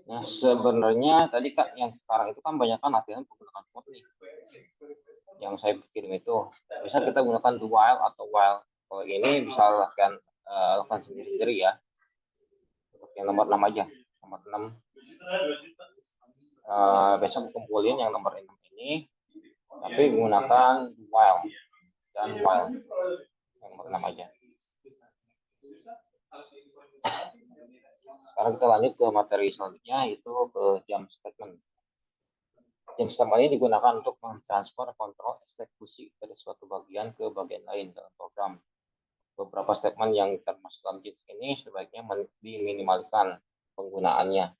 Nah, sebenarnya tadi Kak yang sekarang itu kan banyak kan latihan menggunakan for nih. Yang saya kirim itu bisa kita gunakan do while atau while. Kalau ini bisa lakukan sendiri-sendiri ya. Untuk yang nomor 6 aja. Nomor 6. Besok kumpulin yang nomor 6 ini tapi menggunakan do while dan while. Yang nomor 6 aja. Sekarang kita lanjut ke materi selanjutnya, yaitu ke jump statement. Jump statement ini digunakan untuk mentransfer kontrol eksekusi dari suatu bagian ke bagian lain dalam program. Beberapa statement yang termasuk dalam jenis ini sebaiknya diminimalkan penggunaannya.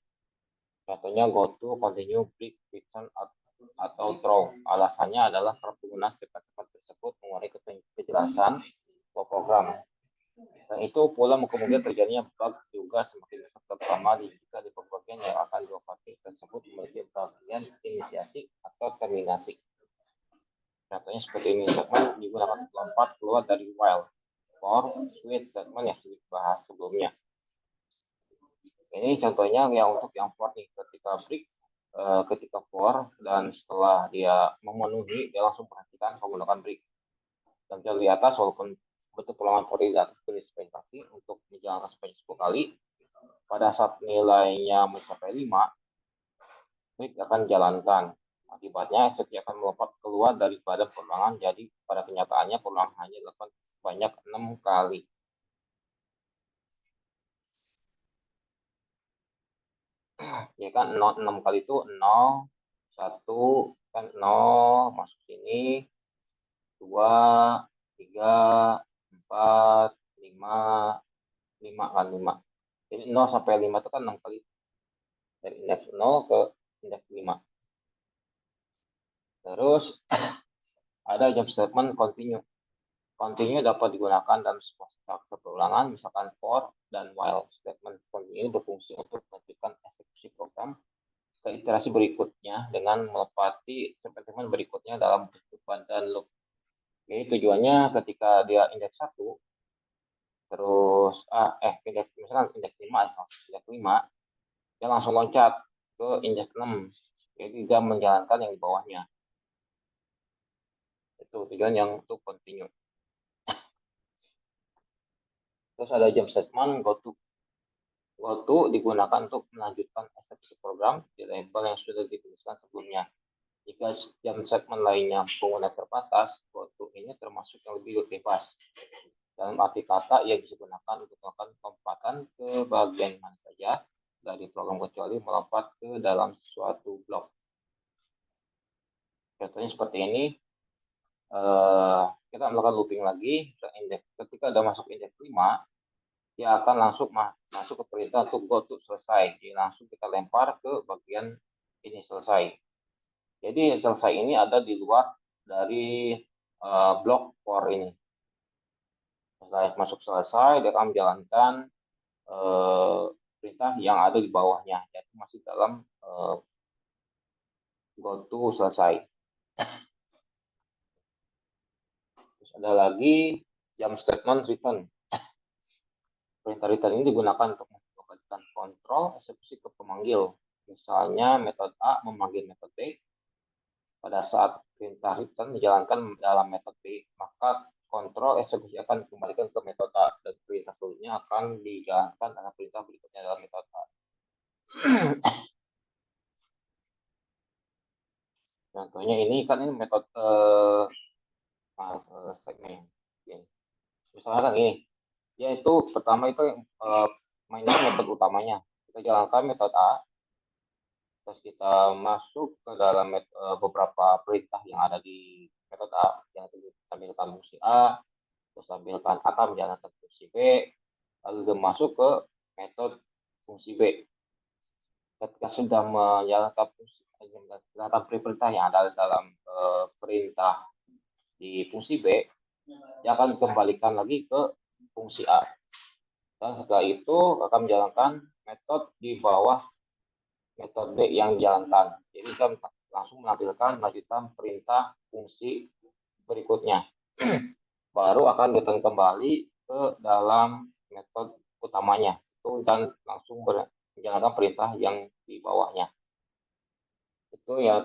Contohnya go to, continue, break, return, atau throw. Alasannya adalah para pengguna statement tersebut mengurangi kejelasan program. Dan itu pula kemungkinan terjadinya bug juga semakin besar, terutama jika di pembagian yang akan dioperasi tersebut memiliki bagian inisiasi atau terminasi. Contohnya seperti ini, statement digunakan lompat keluar dari while, for, switch statement yang sudah dibahas sebelumnya. Ini contohnya yang untuk yang for nih, ketika break, ketika for, dan setelah dia memenuhi, dia langsung perhatikan menggunakan break. Dan di atas, walaupun bentuk ulangan for di atas berinspirasi untuk menjalankan sebanyak 10 kali, pada saat nilainya mencapai 5, break akan dijalankan. Akibatnya, eksekusi akan melompat keluar daripada perulangan, jadi pada kenyataannya perulangan hanya dilakukan sebanyak 6 kali. Ya kan, 6 kali itu 0, 1, kan 0, masuk sini, 2, 3, 4, 5, 5 kan 5. Jadi 0 sampai 5 itu kan 6 kali. Dari indeks 0 ke indeks 5. Terus ada jump statement continue. Continue dapat digunakan dalam sebuah struktur perulangan, misalkan for dan while. Statement continue berfungsi untuk melanjutkan eksekusi program ke iterasi berikutnya dengan melopati statement berikutnya dalam bentuk dan loop. Jadi tujuannya ketika dia indeks 1, terus misalkan indeks 5, dia langsung loncat ke indeks 6. Jadi dia menjalankan yang di bawahnya. Itu tujuan yang untuk continue. Terus ada jump statement go to. Go to digunakan untuk melanjutkan eksekusi program di label yang sudah dituliskan sebelumnya. Jika jump statement lainnya pengguna terbatas, go to ini termasuk yang lebih bebas. Dalam arti kata, ia bisa digunakan untuk melakukan lompatan ke bagian mana saja dari program kecuali melompat ke dalam suatu blok. Contohnya seperti ini. Kita melakukan looping lagi. Ketika sudah masuk indeks 5, dia akan langsung masuk ke perintah untuk go to selesai. Jadi langsung kita lempar ke bagian ini selesai. Jadi selesai ini ada di luar dari blok for ini. Setelah masuk selesai, dia akan menjalankan perintah yang ada di bawahnya. Jadi masih dalam go to selesai. Terus ada lagi jump statement return. Perintah return ini digunakan untuk mengembalikan kontrol eksekusi ke pemanggil. Misalnya metode A memanggil metode B. Pada saat perintah return dijalankan dalam metode B, maka kontrol eksekusi akan dikembalikan ke metode A dan perintah selanjutnya akan dijalankan dengan perintah berikutnya dalam metode A. Contohnya ini kan ini metode segmen. Misalnya kan ini, yaitu pertama itu mainnya metode utamanya. Kita jalankan metode A, terus kita masuk ke dalam beberapa perintah yang ada di metode A, yang tampilkan fungsi A, terus tampilkan akan menjalankan fungsi B, lalu dia masuk ke metode fungsi B. Ketika sudah menjalankan perintah yang ada dalam perintah di fungsi B, dia akan kembalikan lagi ke fungsi A. Dan setelah itu akan menjalankan metode di bawah metode yang dijalankan. Jadi kita langsung menampilkan lanjutan perintah fungsi berikutnya. baru akan return kembali ke dalam metode utamanya itu dan langsung menjalankan perintah yang di bawahnya. Itu ya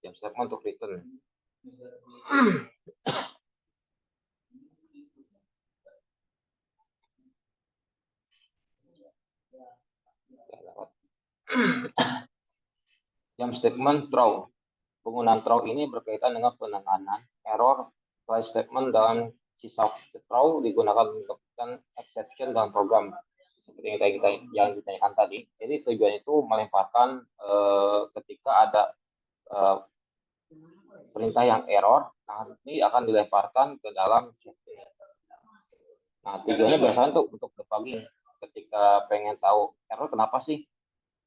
jump statement untuk return. Jump statement throw. Penggunaan throw ini berkaitan dengan penanganan error file statement dalam sisa throw digunakan untuk exception dalam program seperti yang ditanyakan tadi. Jadi tujuan itu melemparkan ketika ada perintah yang error, nanti akan dilemparkan ke dalam. Nah, tujuannya biasanya untuk debugging. Ketika pengen tahu error kenapa sih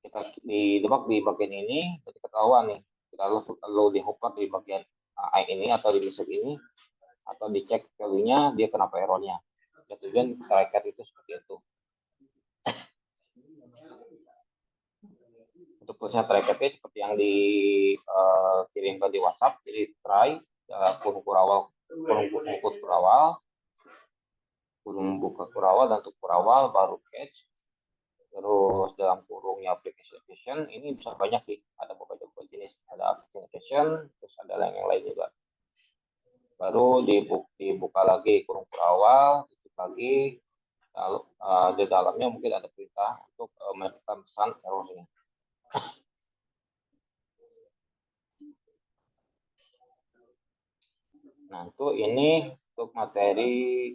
kita di debug di bagian ini, ketika ketahuan nih, kita lalu di hookup di bagian AI ini atau di list ini, atau dicek value-nya dia kenapa errornya. Tujuan tracker itu seperti itu. Untuk tulisan tracker seperti yang dikirimkan di WhatsApp, jadi try kurung kurawal, kurung buka kurawal dan untuk kurawal baru catch, terus dalam kurungnya application ini bisa banyak nih, ada beberapa jenis, ada application, terus ada yang lain juga. Baru dibuka lagi kurung kurawal, tutup lagi, lalu di dalamnya mungkin ada perintah untuk menekan pesan errornya. Nah, itu ini untuk materi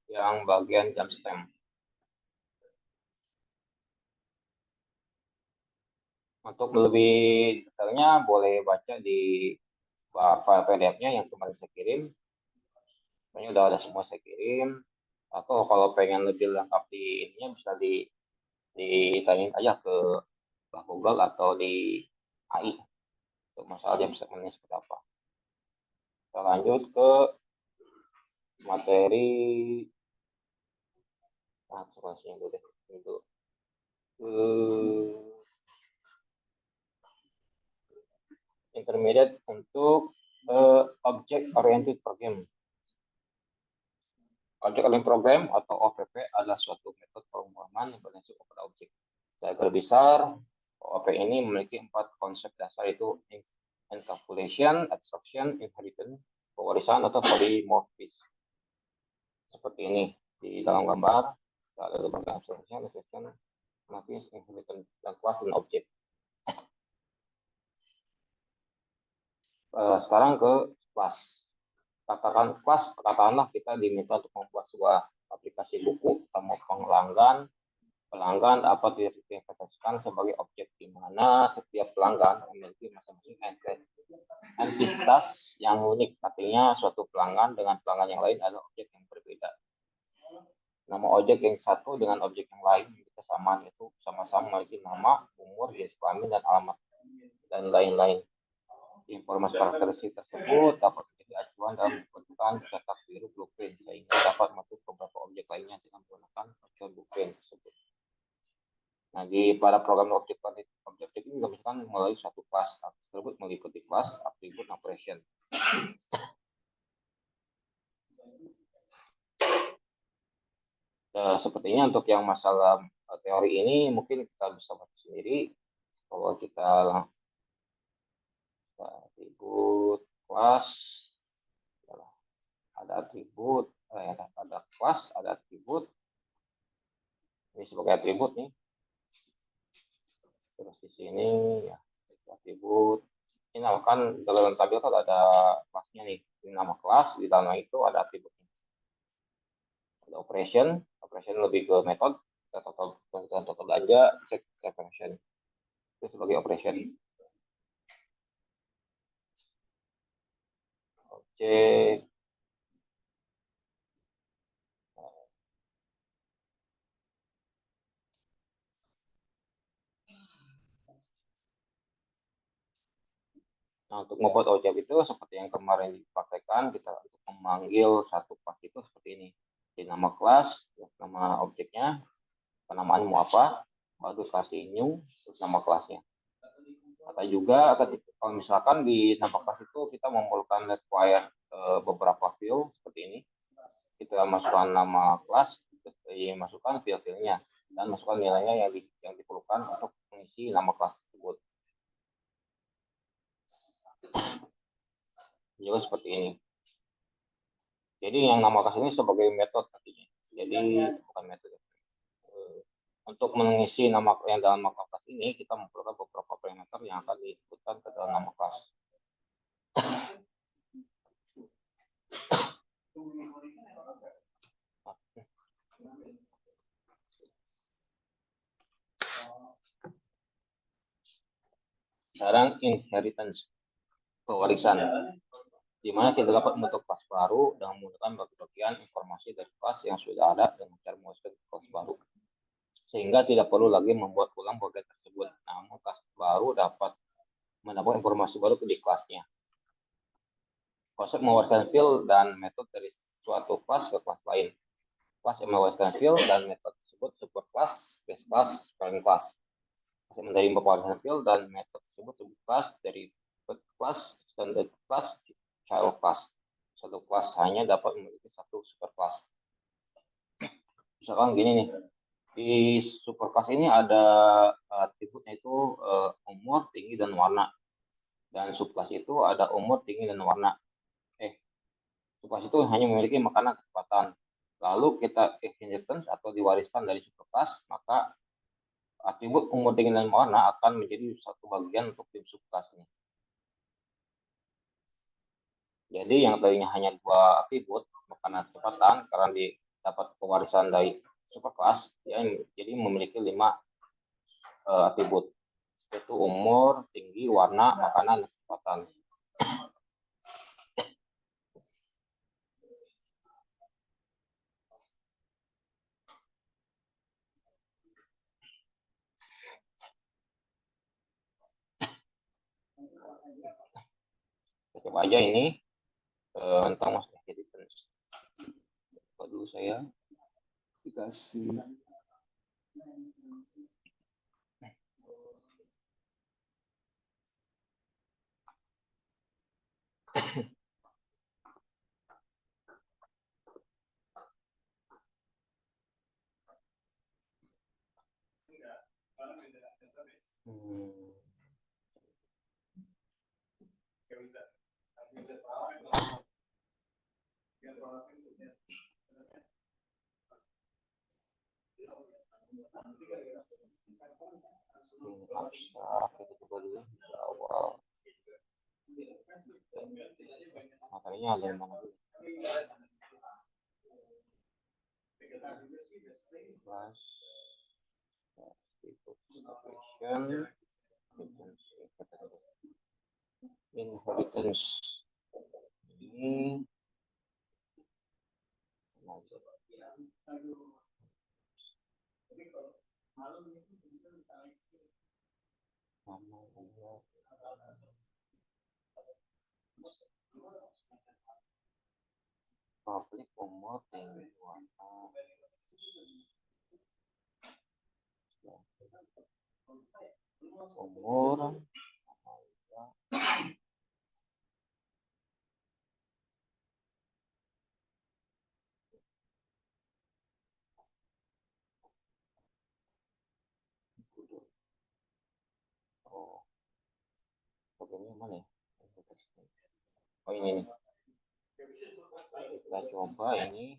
yang bagian jump stamp. Untuk lebih detailnya boleh baca di file PDF-nya yang kemarin saya kirim. Ini udah ada semua saya kirim. Atau kalau pengen lebih lengkap di ininya bisa ditanyain aja ke Google atau di AI untuk masalah jump stamp ini seperti apa. Kita lanjut ke materi dulu deh. Untuk intermediate untuk object oriented program. Object oriented program atau OOP adalah suatu metode pemrograman yang berbasis pada objek. Secara besar, OOP ini memiliki 4 konsep dasar, yaitu encapsulation, abstraction, inheritance, pewarisan atau polymorphism. Seperti ini di dalam gambar ada berbagai abstraction, polymorphism, inheritance, dan kelas dan objek. Sekarang ke kelas. Katakanlah kita diminta untuk membuat sebuah aplikasi buku tanpa pelanggan dapat direpresentasikan sebagai objek di mana setiap pelanggan memiliki masing-masing entitas yang unik. Artinya suatu pelanggan dengan pelanggan yang lain adalah objek yang berbeda. Nama objek yang satu dengan objek yang lain kesamaan itu sama-sama memiliki nama, umur, jenis kelamin, dan alamat, dan lain-lain. Informasi karakteristik tersebut dapat menjadi acuan dalam pembentukan cetak biru blueprint sehingga dapat membentuk beberapa objek lainnya dengan menggunakan virtual blueprint tersebut. Nah, di pada program objek ini misalkan melalui suatu kelas tersebut meliputi kelas, atribut, operation. Sepertinya untuk yang masalah teori ini mungkin kita bisa baca sendiri. Kalau kita atribut kelas, ada atribut, ada kelas, ada atribut. Ini sebagai atribut nih. Terus di sini ya atribut. Ini kan dalam tabel kan ada kelasnya nih. Ini nama kelas, di dalam itu ada atributnya. Ada operation lebih ke metode, total belanja, check operation. Itu sebagai operation. Objek. Nah, untuk membuat objek itu seperti yang kemarin dipraktekkan, kita untuk memanggil satu kelas itu seperti ini. Di nama kelas, nama objeknya, penamaan mau apa, baru kasih new, terus nama kelasnya. Atau juga kalau misalkan di nama kelas itu kita memerlukan require beberapa field, seperti ini. Kita masukkan nama kelas, masukkan file-filenya, dan masukkan nilainya yang diperlukan untuk mengisi nama kelas tersebut. Juga seperti ini. Jadi yang nama kelas ini sebagai metode nantinya. Jadi bukan metode. Untuk mengisi nama yang dalam nama kelas ini, kita memerlukan beberapa parameter yang akan diinputkan ke dalam nama kelas. Sekarang inheritance, pewarisan, di mana kita dapat membentuk kelas baru dengan menggunakan bagian informasi dari kelas yang sudah ada dengan cara memasukkan kelas baru, sehingga tidak perlu lagi membuat ulang bagian tersebut. Namun kelas baru dapat mendapat informasi baru di kelasnya. Konsep mewariskan field dan metode dari suatu kelas ke kelas lain. Kelas yang mewariskan field dan metode tersebut super kelas, base kelas, parent kelas. Kelas yang menerima pewarisan field dan metode tersebut sub kelas, dari kelas, standard kelas, child kelas. Satu kelas hanya dapat memiliki satu super kelas. Misalkan gini nih, di super kelas ini ada atributnya itu umur, tinggi, dan warna. Dan subkelas itu ada umur, tinggi, dan warna. Subkelas itu hanya memiliki makanan kecepatan. Lalu kita inheritance atau diwariskan dari subkelas, maka atribut umur, tinggi, dan warna akan menjadi satu bagian untuk tim subkelasnya. Jadi yang tadinya hanya 2 atribut, makanan kecepatan, karena dapat pewarisan dari superkelas, jadi memiliki 5 atribut, yaitu umur, tinggi, warna, makanan, dan kecepatan. Coba aja ini tentang masalah inheritance. Coba dulu saya dikasih awal materinya ada yang mana dulu? Inheritance ini publik, umur, tinggi, warna, umur, programnya mana ya? Oh ini nih. Kita coba ini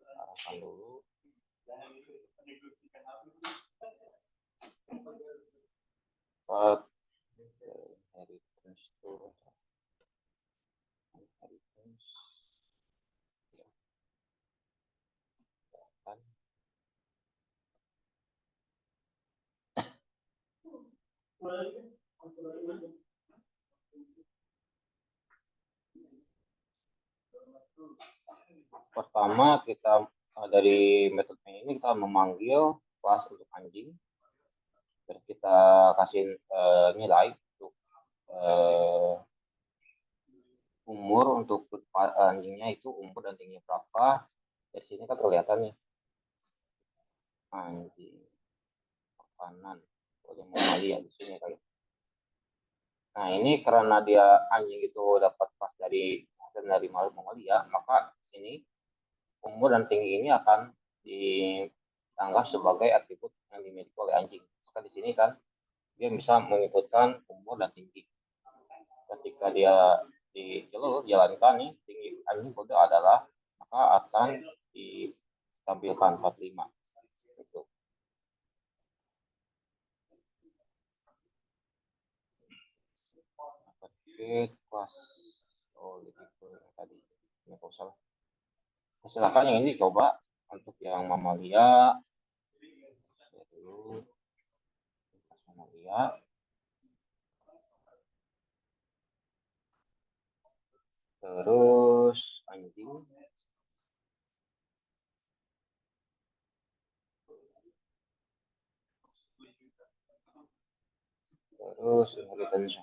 arahkan dulu. Inheritance to inheritance. Pertama kita dari metode ini kita memanggil kelas untuk anjing, dan kita kasih nilai untuk umur, untuk anjingnya itu umur dan tingginya berapa. Dari sini kan kelihatan nih anjing makanan, boleh mau lihat di sini kali. Nah ini karena dia anjing itu dapat pas dari dari mamalia, maka ini umur dan tinggi ini akan dianggap sebagai atribut yang dimiliki oleh anjing. Maka di sini kan dia bisa menyebutkan umur dan tinggi. Ketika dia dijalankan nih, tinggi anjing kode adalah, maka akan ditampilkan 45. Gitu. Oke, kelas gitu tadi. Ini salah. Silakan yang ini coba untuk yang mamalia. Dulu mamalia. Terus anjing. Terus inheritance.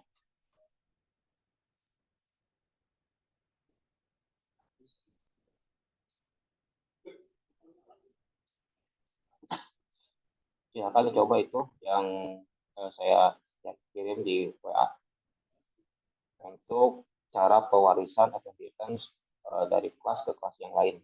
Silakan coba itu yang saya kirim di WA untuk cara pewarisan atau inheritance dari kelas ke kelas yang lain.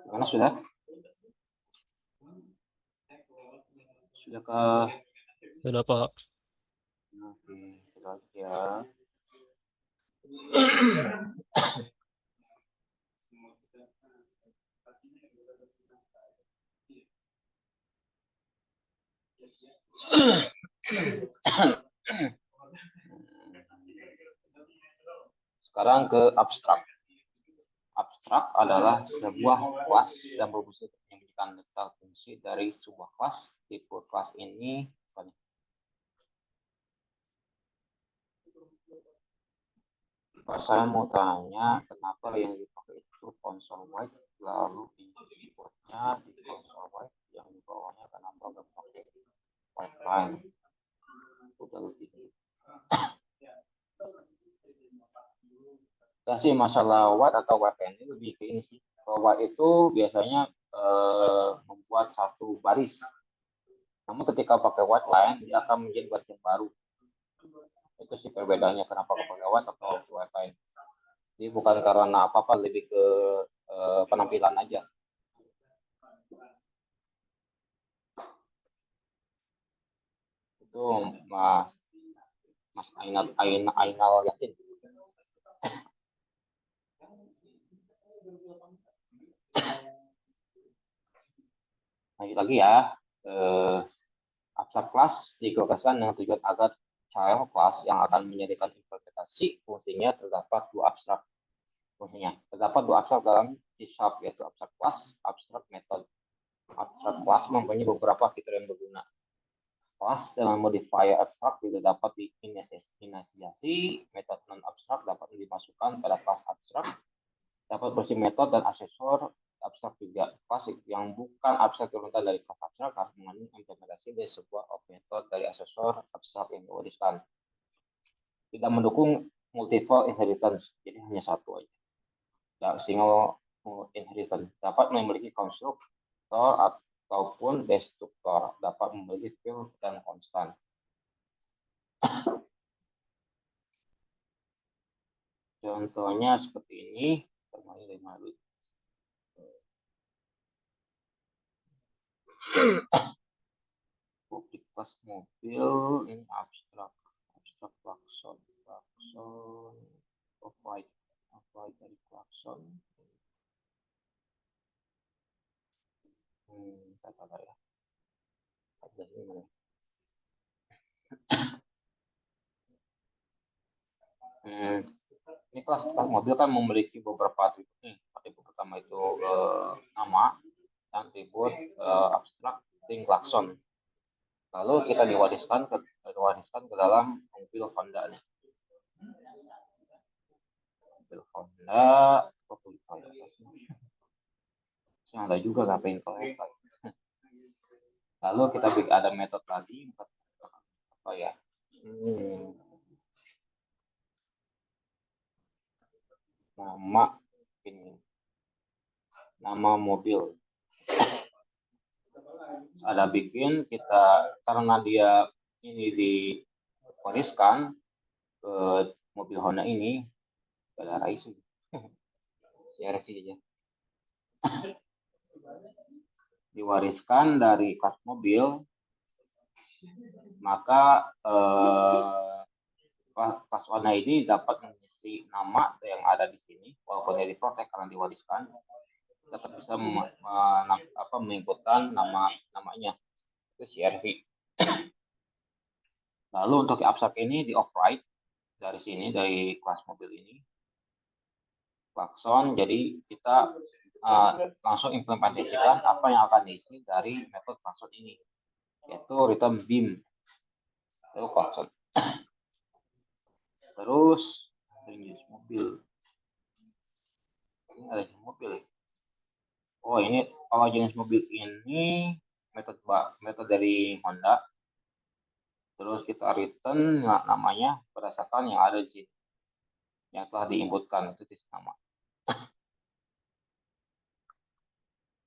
Gimana sudah? Sudah ke? Sudah, Pak. Oke, sudah ya. Sekarang ke abstrak. Abstrak adalah sebuah kelas yang berfungsi untuk menunjukkan detail fungsi dari sebuah kelas. Tipe kelas ini Pak, saya mau tanya kenapa yang dipakai itu console white, lalu inputnya di console white, yang di bawahnya kenapa nggak pakai white line? Udah lebih. Kasih masalah white atau white line ini lebih ke ini sih. Kalau white itu biasanya membuat satu baris. Namun ketika pakai white line, dia akan menjadi baris yang baru. Itu sih perbedaannya kenapa pakai white atau white line. Jadi bukan karena apa-apa, lebih ke penampilan aja. Itu Mas Ainal Yasin. Lanjut lagi ya. Abstrak class dikeluarkan dengan tujuan agar child class yang akan menjadikan interpretasi fungsinya terdapat dua abstrak fungsinya. Terdapat dua abstrak dalam C#, yaitu abstrak class, abstrak method. Abstrak class mempunyai beberapa fitur yang berguna. Kelas dengan modifier abstrak juga dapat diinisiasi. Metode non-abstrak dapat dimasukkan pada kelas abstrak. Dapat bersih metode dan asesor abstrak juga. Kelas yang bukan abstrak turunkan dari kelas abstrak harus mengandung implementasi dari sebuah metode dari asesor abstrak yang diwariskan. Tidak mendukung multiple inheritance, jadi hanya satu aja. Tidak single inheritance. Dapat memiliki konstruktor ataupun destruktor, dapat memiliki field dan konstan. Contohnya seperti ini, publik kelas mobil, ini abstrak klakson, provide dari klakson. Kata ya. Ini kelas mobil kan memiliki beberapa atribut nih. Atribut pertama itu nama, dan atribut abstrak ting klakson. Lalu kita diwariskan ke dalam mobil Honda nih. Mobil Honda, yang ada juga ngapain Toyota. Lalu kita ada metode lagi, apa ya? Nama ini, nama mobil. Ada bikin kita karena dia ini diwariskan ke mobil Honda ini, ada Raisu, CRV aja. Diwariskan dari kelas mobil, maka kelas warna ini dapat mengisi nama yang ada di sini, walaupun dia diprotek karena diwariskan, tetap bisa menginputkan namanya itu CRV. Lalu untuk abstrak ini di override dari sini, dari kelas mobil ini, klakson. Jadi kita langsung implementasikan apa yang akan diisi dari metode klakson ini, yaitu return beam, itu klakson. Terus jenis mobil, ini ada jenis mobil. Oh, ini kalau jenis mobil ini metode dari Honda. Terus kita return namanya berdasarkan yang ada di sini, yang telah diinputkan itu nama.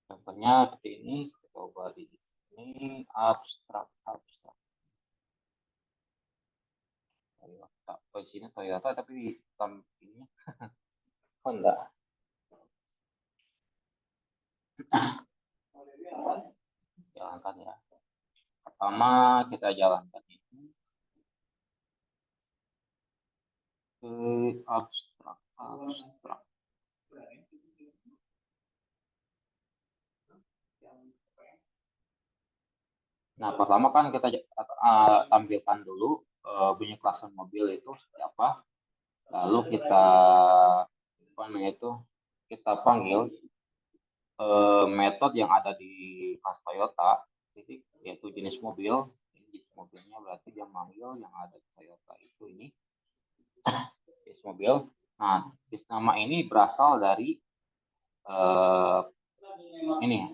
Contohnya seperti ini, coba di sini abstrak. Toyota, di sini Toyota tapi hitam ini Honda. Jalankan ya. Pertama kita jalankan ini ke abstrak. Nah, pertama kan kita tampilkan dulu bunyi klakson mobil itu seperti apa. Lalu kita kita panggil metode yang ada di kelas Toyota, yaitu jenis mobil. Jenis mobilnya berarti dia manggil yang ada di Toyota itu ini jenis mobil. Nah, jenis nama ini berasal dari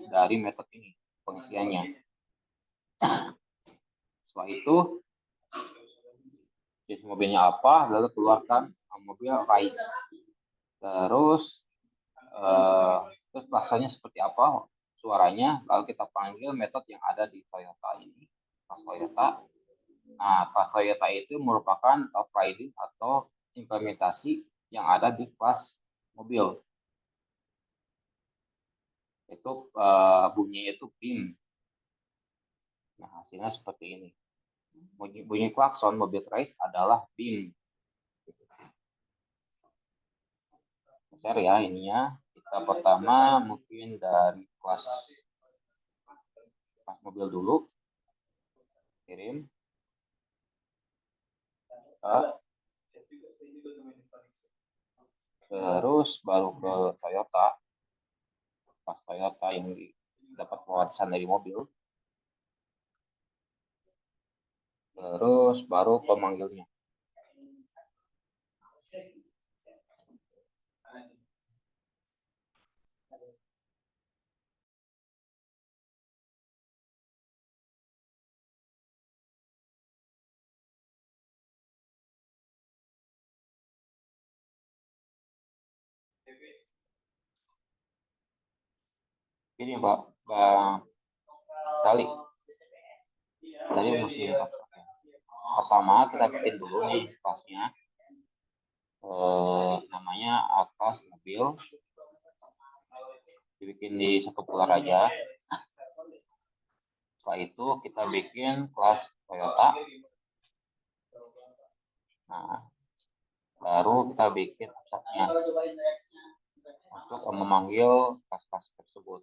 dari metode ini pengisiannya. Setelah itu jenis mobilnya apa, lalu keluarkan mobil Rise. Terus rasanya seperti apa suaranya, lalu kita panggil metode yang ada di Toyota ini, kelas Toyota. Nah, kelas Toyota itu merupakan overriding atau implementasi yang ada di kelas mobil. Itu bunyinya itu BIM. Nah, hasilnya seperti ini. Bunyi klakson mobil Rise adalah BIM. Share ya ininya. Kita pertama mungkin dari kelas mobil dulu. Kirim. Terus baru ke Toyota. Pas Toyota yang dapat warisan dari mobil. Terus baru pemanggilnya. Ini Pak Kali. Tadi mesti pertama kita bikin dulu nih kelasnya. Namanya kelas mobil. Dibikin di satu pular aja. Setelah itu kita bikin kelas Toyota. Nah, baru kita bikin abstraknya untuk memanggil kelas-kelas tersebut.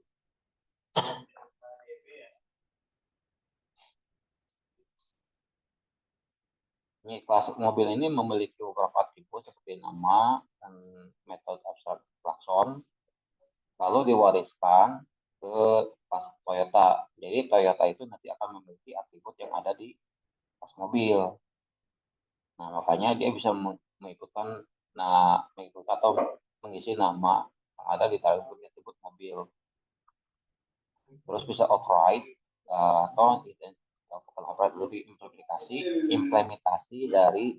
Ini kelas mobil ini memiliki beberapa atribut seperti nama dan metode abstrak klakson, lalu diwariskan ke kelas Toyota. Jadi Toyota itu nanti akan memiliki atribut yang ada di kelas mobil. Nah, makanya dia bisa mengikutkan atau mengisi nama yang ada di atribut mobil. Terus bisa override atau bukan override, lebih implementasi dari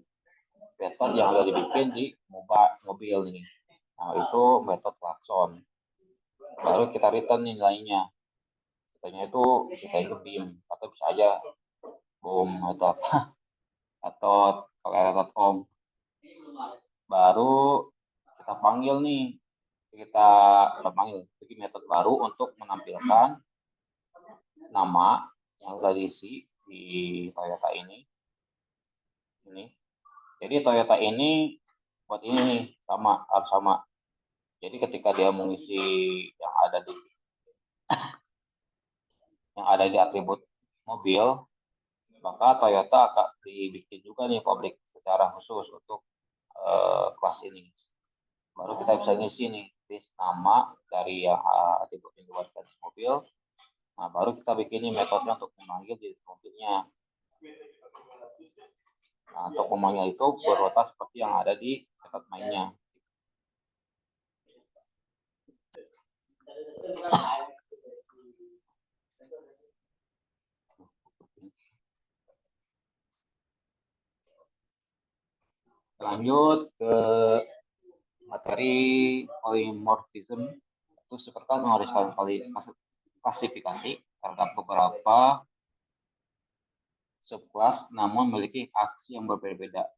metode yang udah dibikin di mobil nih. Nah, itu metode klakson. Baru kita return nilainya. Nilainya itu kita itu BIM atau bisa aja boom atau apa atau om. Baru kita panggil nih, kita panggil bikin metode baru untuk menampilkan nama yang udah diisi di Toyota ini. Jadi Toyota ini buat ini nih harus sama. Jadi ketika dia mengisi yang ada di atribut mobil, maka Toyota akan dibikin juga nih publik secara khusus untuk kelas ini. Baru kita bisa ngisi nih list nama dari yang atribut yang dibuatkan mobil. Nah, baru kita bikin nih metode untuk memanggil jenis mobilnya. Nah, untuk memanggil itu berurutan seperti yang ada di metode mainnya. Lanjut ke materi polymorphism. Itu seperti mengharuskan klasifikasi terhadap beberapa subclass namun memiliki aksi yang berbeda-beda,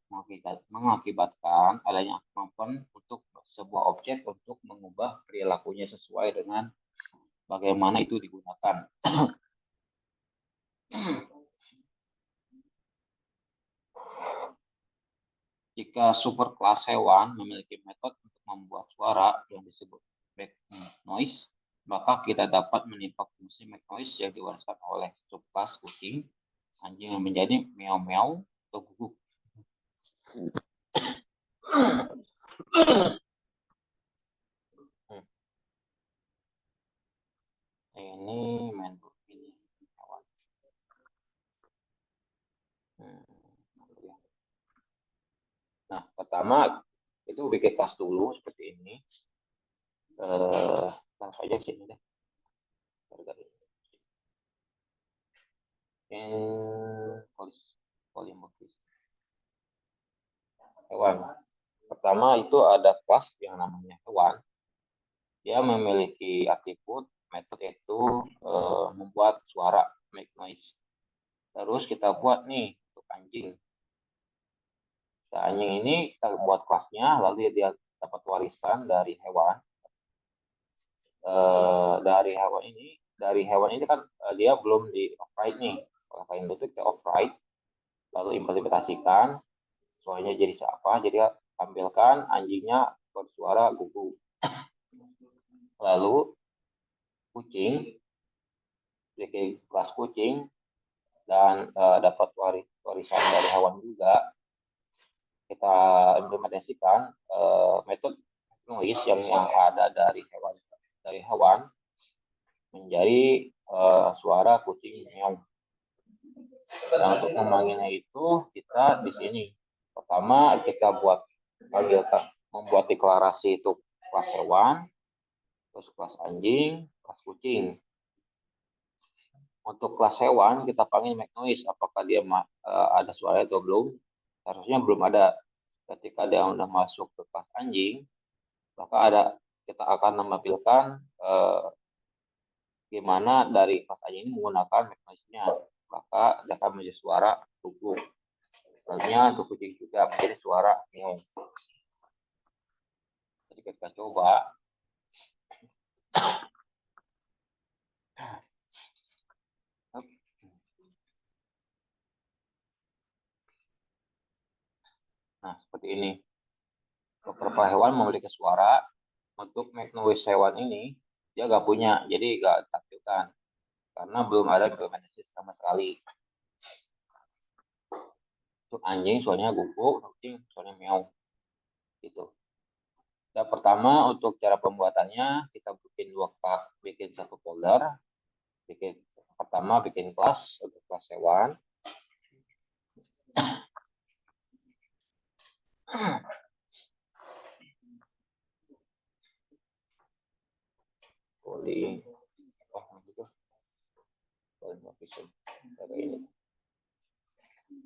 mengakibatkan adanya kemampuan untuk sebuah objek untuk mengubah perilakunya sesuai dengan bagaimana itu digunakan. Jika superkelas hewan memiliki metode untuk membuat suara yang disebut back noise, maka kita dapat menimpa fungsi back noise yang diwariskan oleh subkelas kucing, anjing yang menjadi meow-meow atau guguk. Ini main ini hewan. Nah, pertama itu bikin tas dulu seperti ini. Langsung aja sini deh. Polimorfisme hewan. Pertama itu ada kelas yang namanya hewan. Dia memiliki atribut metode itu membuat suara, make noise. Terus kita buat nih untuk anjing. Nah, anjing ini kita buat kelasnya, lalu dia dapat warisan dari hewan. Dari hewan ini kan dia belum di override nih. Kalau kayak itu kita override, lalu implementasikan suaranya jadi siapa, jadi tampilkan anjingnya bersuara gugu. Lalu kucing, bikin kelas kucing dan dapat warisan dari hewan juga. Kita implementasikan metode noise yang ada dari hewan menjadi suara kucing meow. Dan untuk memanggilnya itu kita di sini. Pertama kita membuat deklarasi itu kelas hewan, terus kelas anjing, kelas kucing. Untuk kelas hewan kita panggil make noise, apakah dia ada suara atau belum? Harusnya belum ada. Ketika dia sudah masuk ke kelas anjing, maka kita akan menampilkan gimana dari kelas anjing ini menggunakan make noise-nya. Maka dia akan menjadi suara gugup. Lalunya untuk kucing juga menjadi suara meow. Jadi kita coba. Nah, seperti ini. Beberapa hewan memiliki suara. Untuk make noise hewan ini, dia nggak punya, jadi nggak tampilkan. Karena belum ada implementasi sama sekali. Untuk anjing, suaranya guguk, kucing, suaranya meow. Gitu. Dan pertama, untuk cara pembuatannya, kita bikin satu folder. Pertama, bikin kelas untuk kelas hewan.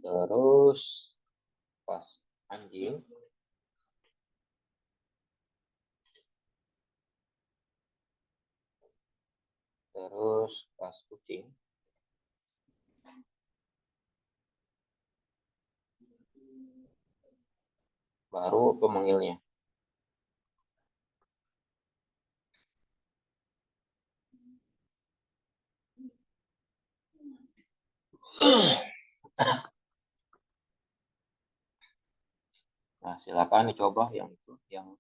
Terus kelas anjing. Terus kelas kucing. Baru pemanggilnya. Nah, silakan dicoba yang itu, yang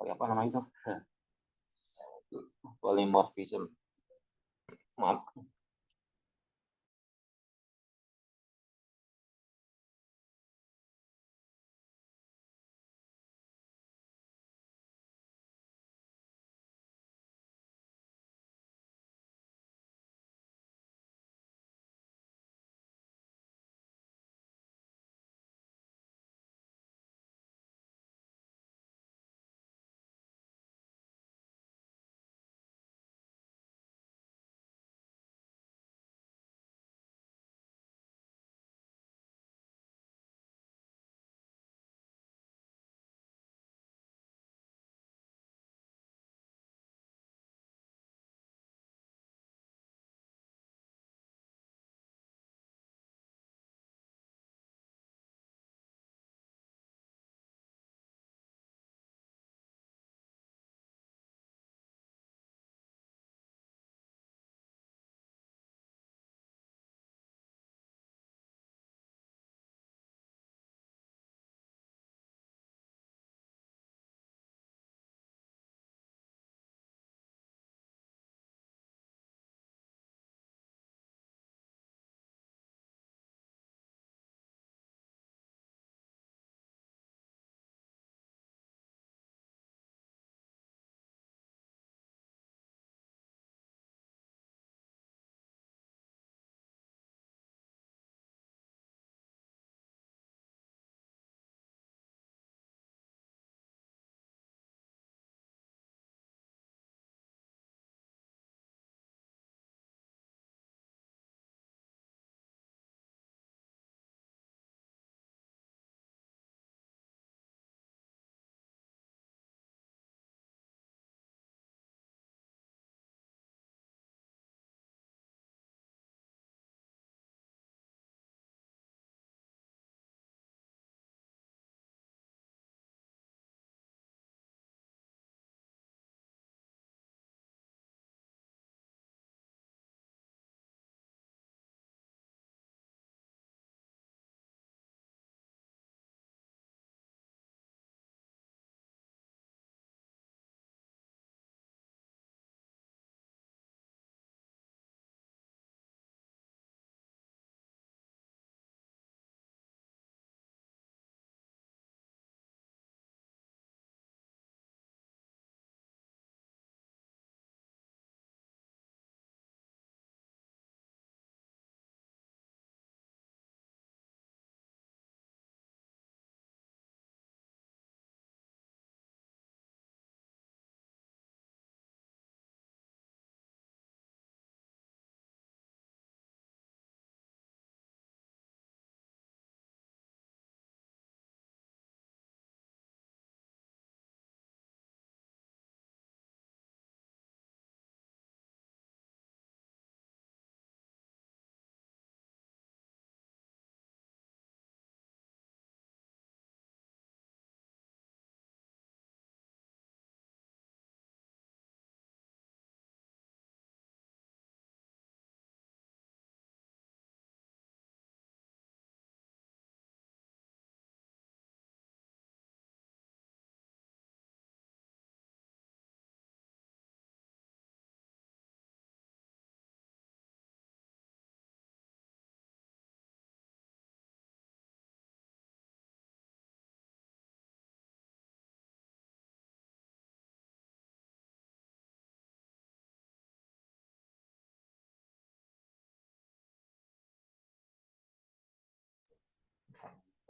apa namanya itu? Polymorphism. Maaf.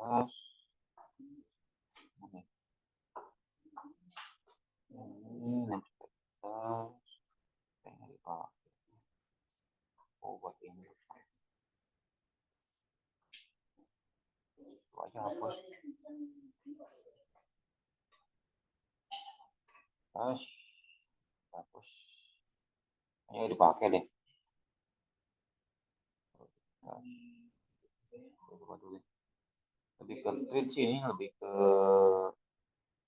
Tas. Ini nanti tas. Kayaknya dipakai. Oh, buat ini. Itu aja hapus. Tas. Hapus. Ini dipakai deh. Tas. Coba dulu. Lebih ke tweet sih ini, lebih ke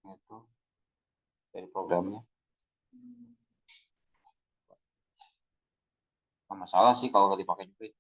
itu dari programnya. Nggak masalah sih kalau nggak dipakai tweet.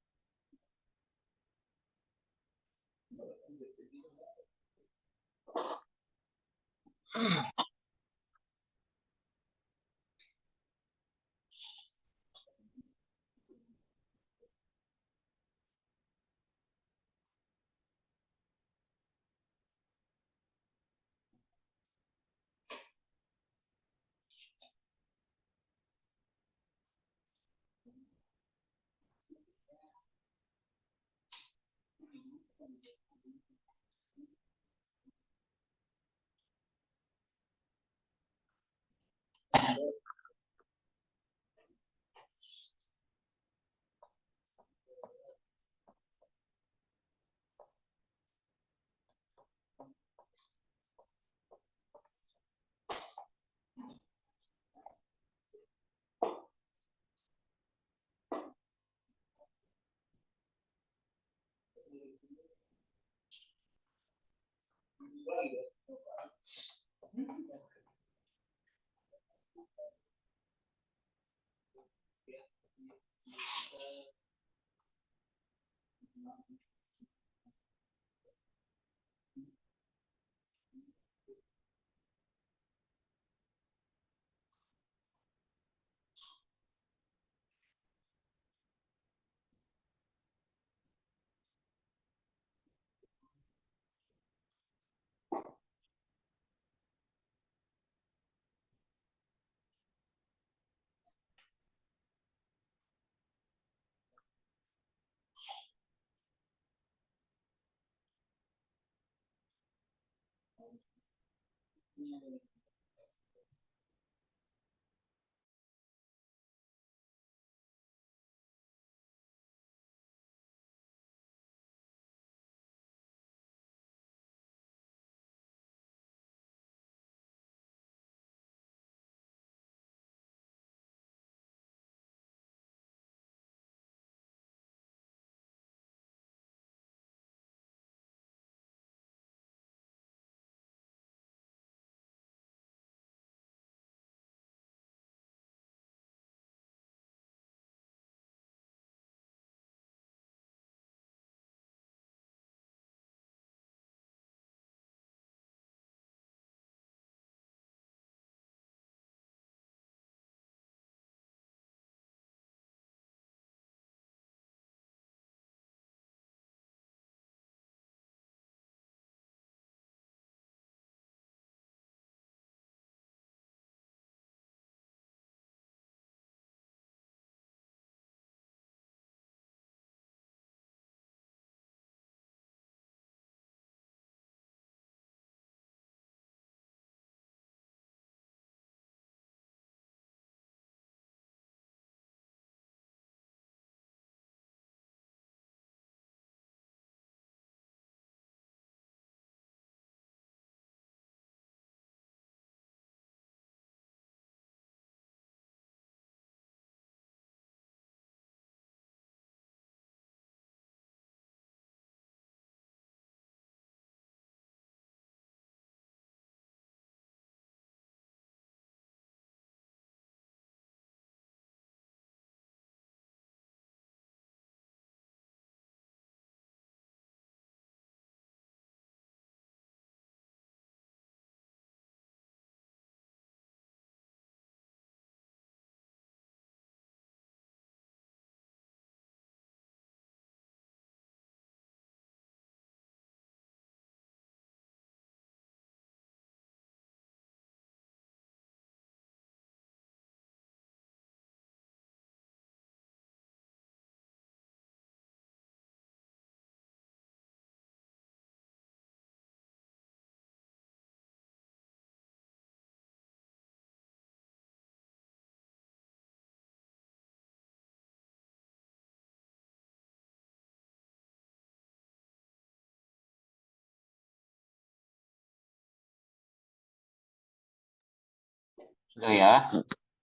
Sudah ya,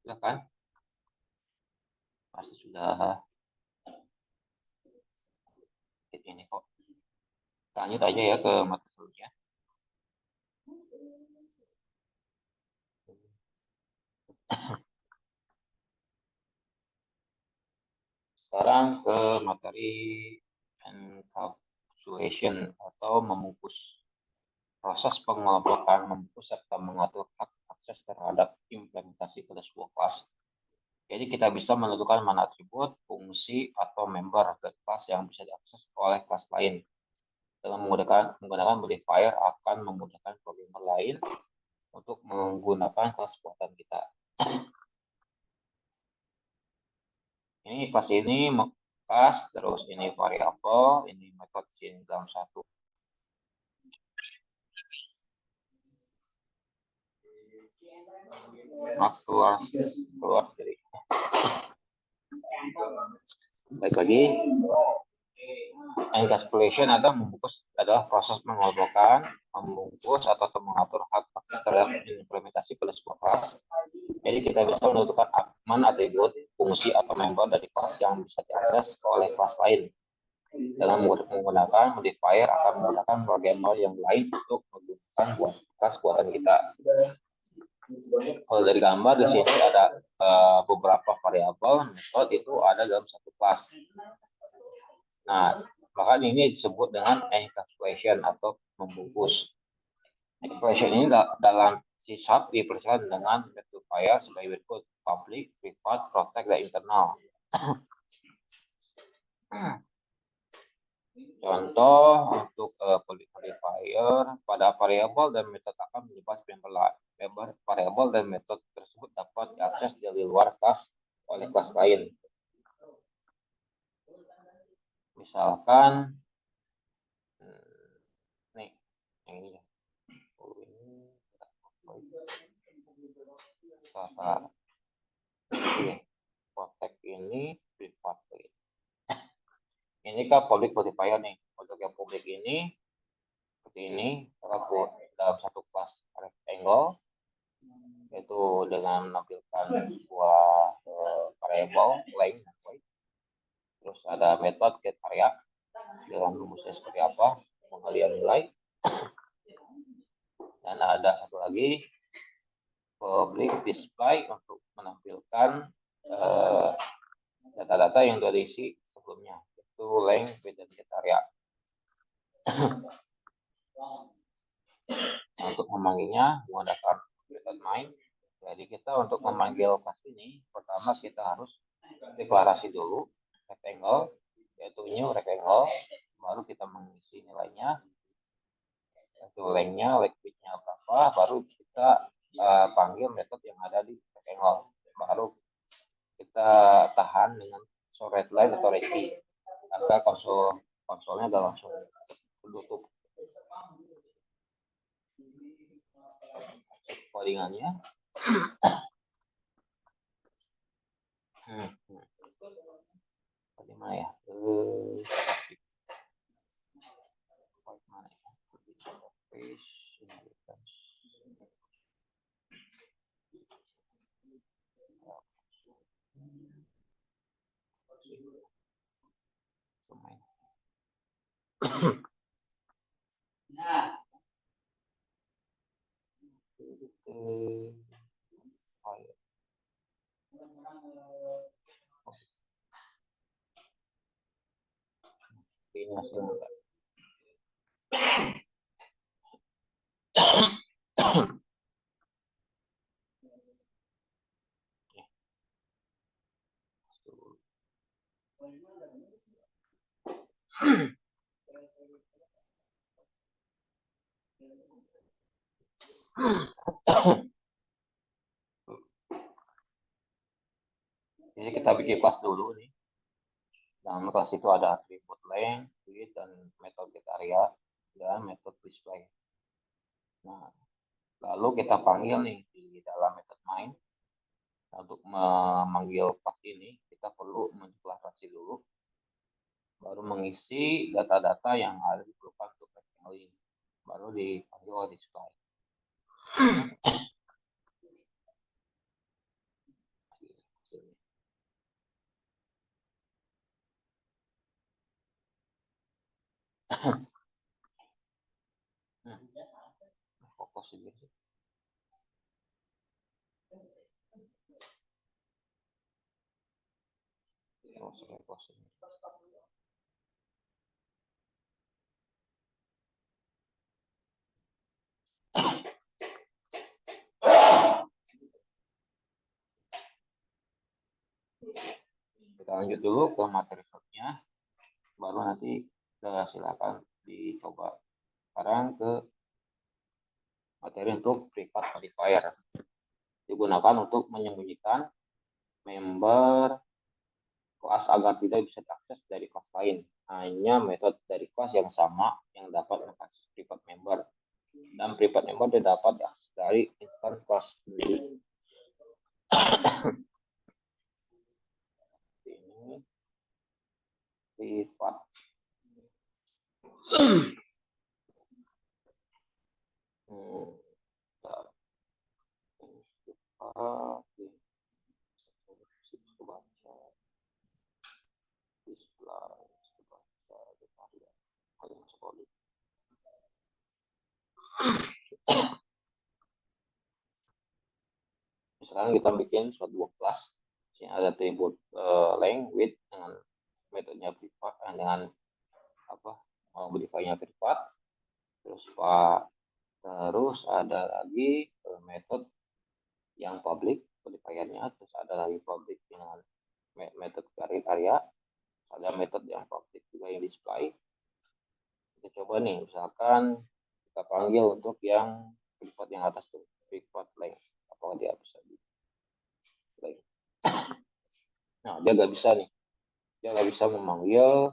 silakan. Pasti sudah ini kok. Lanjut aja ya ke materi selanjutnya. Sekarang ke materi encapsulation atau membungkus. Proses pengelompokan membungkus serta mengatur hak akses terhadap implementasi pada sebuah kelas. Jadi kita bisa menentukan mana atribut, fungsi, atau member dari kelas yang bisa diakses oleh kelas lain. Dengan menggunakan modifier akan memudahkan programmer lain untuk menggunakan kelas buatan kita. Ini kelas ini kelas, terus ini variabel, ini metode sini dalam satu. Keluar dari. Baik lagi, encapsulation atau membungkus adalah proses mengelompokkan, membungkus atau mengatur hak akses terhadap implementasi pada sebuah kelas. Jadi kita bisa menentukan mana atribut, fungsi atau member dari kelas yang bisa diakses oleh kelas lain. Dengan menggunakan modifier akan menggunakan programmer yang lain untuk menggunakan kelas buatan kita. Kalau dari gambar di sini ada beberapa variabel metode itu ada dalam satu kelas. Nah, bahkan ini disebut dengan encapsulation atau membungkus. Encapsulation ini dalam C# diperlukan dengan modifier sebagai berikut: public, private, protect, dan internal. Contoh untuk public modifier pada variabel dan metode akan menyebut member variabel dan metode tersebut dapat diakses dari luar kelas oleh kelas lain. Misalkan nih yang ini ya. Protect ini private. Ini kan public modifier nih. Untuk yang publik ini seperti ini, dalam satu kelas rectangle, yaitu dengan menampilkan sebuah variable length. Terus ada metode get area dengan rumusnya seperti apa, pengalian nilai. Dan ada satu lagi public display untuk menampilkan data-data yang sudah diisi sebelumnya, itu length, width, dan get area. Untuk memanggilnya menggunakan method main. Jadi kita untuk memanggil kelas ini, pertama kita harus deklarasi dulu rectangle, yaitu new rectangle, baru kita mengisi nilainya, yaitu length-nya, width-nya berapa, baru kita panggil metode yang ada di rectangle, baru kita tahan dengan red line atau resi, maka konsolnya udah langsung tutup. Codingannya. Bagaimana ya? Mana ya? Nah, ini hasilnya enggak. Jadi kita bikin kelas dulu nih. Dalam kelas itu ada atribut length, width, dan metode get area dan metode display. Nah, lalu kita panggil nih di dalam metode main. Untuk memanggil kelas ini kita perlu mendeklarasi dulu, baru mengisi data-data yang ada diperlukan untuk rectangle ini, baru dipanggil display. Fokus ini. Kita lanjut dulu ke materi shotnya, baru nanti kita silakan dicoba. Sekarang ke materi untuk private modifier. Digunakan untuk menyembunyikan member kelas agar tidak bisa diakses dari kelas lain. Hanya metode dari kelas yang sama yang dapat mengakses private member. Dan private member dapat diakses dari instansi kelas sendiri. Ini privat. Sekarang kita bikin suatu kelas yang ada atribut length, width dengan metodenya privat, dengan apa modifiernya privat. Terus ada lagi metode yang public modifiernya, terus ada lagi public dengan metode area, ada metode yang public juga yang display. Kita coba nih, misalkan kita panggil untuk yang privat yang atas tuh, privat length, apakah dia bisa di play. Nah, dia nggak bisa nih, dia nggak bisa memanggil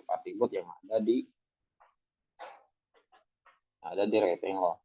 atribut yang ada di rectangle.